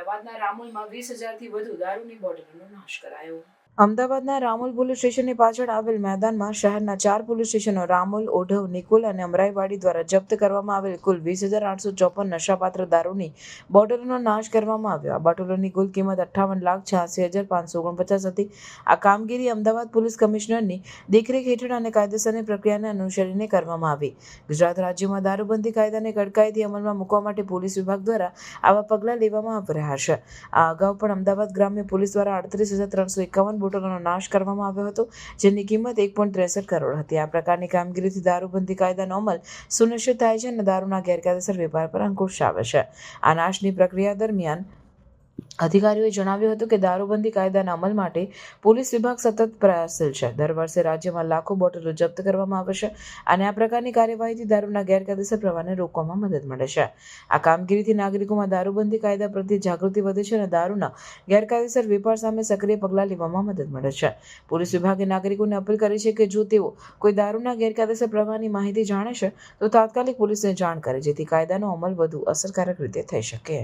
અમદાવાદના રામોલમાં 20,000થી વધુ દારૂની બોટલોનો નાશ કરાયો. અમદાવાદના રામોલ પોલીસ સ્ટેશનની પાછળ આવેલ મેદાનમાં શહેરના 4 પોલીસ સ્ટેશનો રામોલ, ઓઢવ, નિકોલ અને અમરાઈવાડી દ્વારા જપ્ત કરવામાં આવેલ કુલ 20,854 નશાપાત્ર દારૂની બોટલોનો નાશ કરવામાં આવ્યો. આ બોટલોની કુલ કિંમત 58,86,549 હતી. આ કામગીરી અમદાવાદ પોલીસ કમિશનરની દેખરેખ હેઠળ અને કાયદેસરની પ્રક્રિયાને અનુસરીને કરવામાં આવી. ગુજરાત રાજ્યમાં દારૂબંધી કાયદાને કડકાઈથી અમલમાં મૂકવા માટે પોલીસ વિભાગ દ્વારા આવા પગલાં લેવામાં આવી રહ્યા છે. આ અગાઉ પણ અમદાવાદ ગ્રામ્ય પોલીસ દ્વારા 38,351 બોટલોનો નાશ કરવામાં આવ્યો હતો, જેની કિંમત 1.63 કરોડ હતી. આ પ્રકારની કામગીરીથી દારૂબંધી કાયદાનો અમલ સુનિશ્ચિત થાય છે અને દારૂના ગેરકાયદેસર વેપાર પર અંકુશ આવે છે. આ નાશની પ્રક્રિયા દરમિયાન અધિકારીઓએ જણાવ્યું હતું કે દારૂબંધી કાયદાના અમલ માટે પોલીસ વિભાગ સતત પ્રયાસશીલ છે. દર વર્ષે રાજ્યમાં લાખો બોટલો જપ્ત કરવામાં આવે છે અને આ પ્રકારની કાર્યવાહીથી દારૂના ગેરકાયદેસર પ્રવાહને રોકવામાં મદદ મળે છે. આ કામગીરીથી નાગરિકોમાં દારૂબંધી કાયદા પ્રત્યે જાગૃતિ વધે છે અને દારૂના ગેરકાયદેસર વેપાર સામે સક્રિય પગલાં લેવામાં મદદ મળે છે. પોલીસ વિભાગે નાગરિકોને અપીલ કરી છે કે જો તેઓ કોઈ દારૂના ગેરકાયદેસર પ્રવાહની માહિતી જાણે છે તો તાત્કાલિક પોલીસને જાણ કરે, જેથી કાયદાનો અમલ વધુ અસરકારક રીતે થઈ શકે.